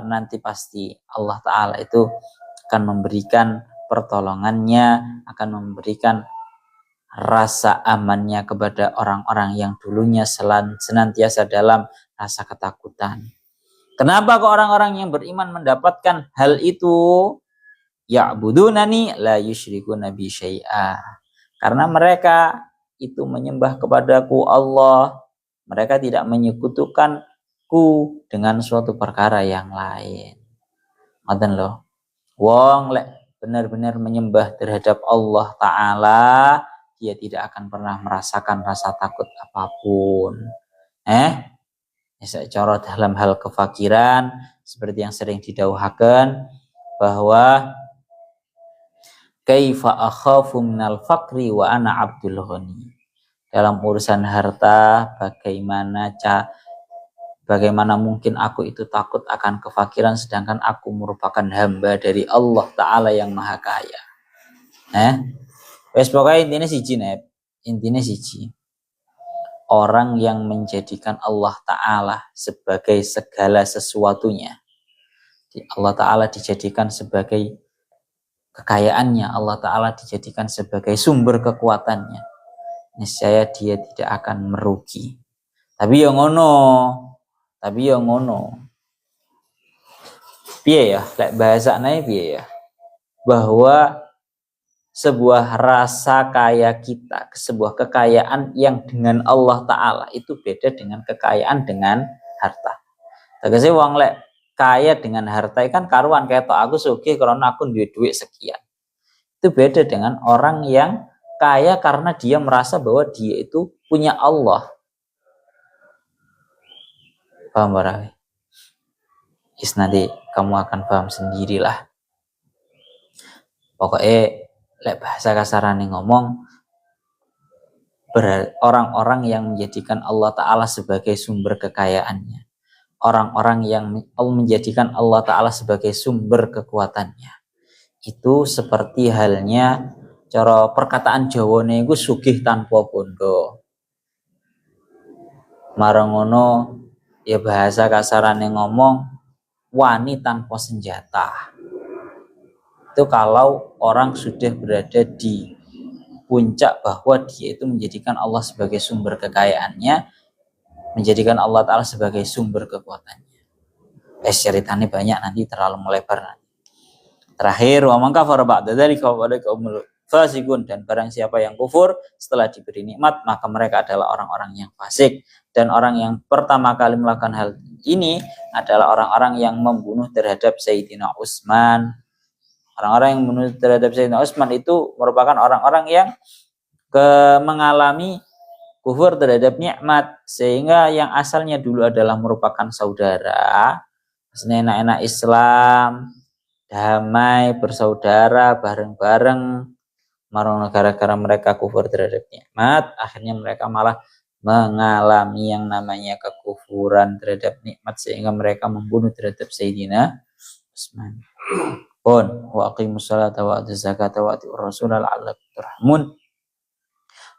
nanti pasti Allah Ta'ala itu akan memberikan pertolongannya, akan memberikan rasa amannya kepada orang-orang yang dulunya senantiasa dalam rasa ketakutan. Kenapa kok orang-orang yang beriman mendapatkan hal itu? Ya'budunani la yusyrikuna bi syai'a. Karena mereka itu menyembah kepadaku Allah. Mereka tidak menyekutukanku dengan suatu perkara yang lain. Ngoten loh. Wong lek benar-benar menyembah terhadap Allah Ta'ala, dia tidak akan pernah merasakan rasa takut apapun. Secara dalam hal kefakiran, seperti yang sering didhawuhaken bahwa kaifa akhafu minal fakri wa ana abdul ghani. Dalam urusan harta, bagaimana mungkin aku itu takut akan kefakiran sedangkan aku merupakan hamba dari Allah Ta'ala yang maha kaya. Wes pokoknya intinya siji. Orang yang menjadikan Allah Ta'ala sebagai segala sesuatunya. Allah Ta'ala dijadikan sebagai kekayaannya, Allah Ta'ala dijadikan sebagai sumber kekuatannya. Niscaya dia tidak akan merugi. Tapi yang ngono. Piye ya? Lek bahasane piye ya? Bahwa sebuah rasa kaya kita, sebuah kekayaan yang dengan Allah Ta'ala itu beda dengan kekayaan dengan harta. Tegese wong lek kaya dengan harta kan karuan ketok aku sugih karena aku duwe duit sekian. Itu beda dengan orang yang kaya karena dia merasa bahwa dia itu punya Allah. Paham barang? Nanti kamu akan paham sendirilah. Pokoknya lek bahasa kasarane ngomong, orang-orang yang menjadikan Allah Ta'ala sebagai sumber kekayaannya, orang-orang yang menjadikan Allah Ta'ala sebagai sumber kekuatannya, itu seperti halnya cara perkataan Jawane iku sugih tanpa bondo. Marangono ya bahasa kasarane ngomong wani tanpa senjata. Itu kalau orang sudah berada di puncak bahwa dia itu menjadikan Allah sebagai sumber kekayaannya, menjadikan Allah Ta'ala sebagai sumber kekuatannya. Ceritanya banyak, nanti terlalu melebar. Terakhir, wa man kafara ba'da dzalika fa ulaika humul fasiqun, dan barang siapa yang kufur setelah diberi nikmat, maka mereka adalah orang-orang yang fasik. Dan orang yang pertama kali melakukan hal ini adalah orang-orang yang membunuh terhadap Sayyidina Utsman. Orang-orang yang membunuh terhadap Sayyidina Utsman itu merupakan orang-orang yang mengalami kufur terhadap nikmat, sehingga yang asalnya dulu adalah merupakan saudara, enak-enak Islam, damai, bersaudara, bareng-bareng, marah gara-gara mereka kufur terhadap nikmat, akhirnya mereka malah mengalami yang namanya kekufuran terhadap nikmat, sehingga mereka membunuh terhadap Sayyidina Utsman. Pun wa aqimus salata wa atuz zakata wa atiur rasul la'allakum turhamun.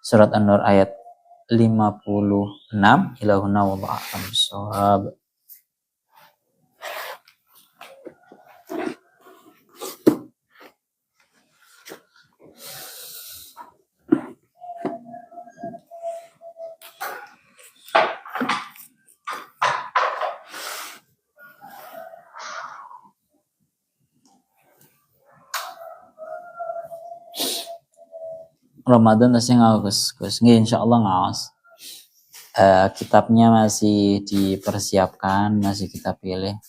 Surat An-Nur ayat 56. Ilahuna wallahu a'lam bishawab. Ramadan masih ngawas, Gus. Nggih, insyaallah ngawas. Kitabnya masih dipersiapkan, masih kita pilih.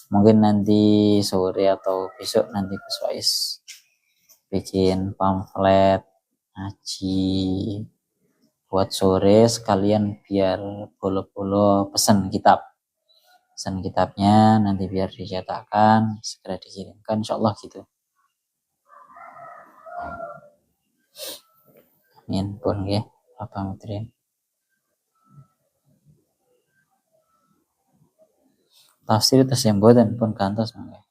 Mungkin nanti sore atau besok nanti Gus Wais bikin pamflet ngaji buat sore sekalian, biar bolo-bolo pesan kitabnya nanti biar dicetakkan segera dikirimkan, insyaallah gitu. Amin pun nggih, Bapak Menteri. Tafsir tas yang boten pun kantos mangke.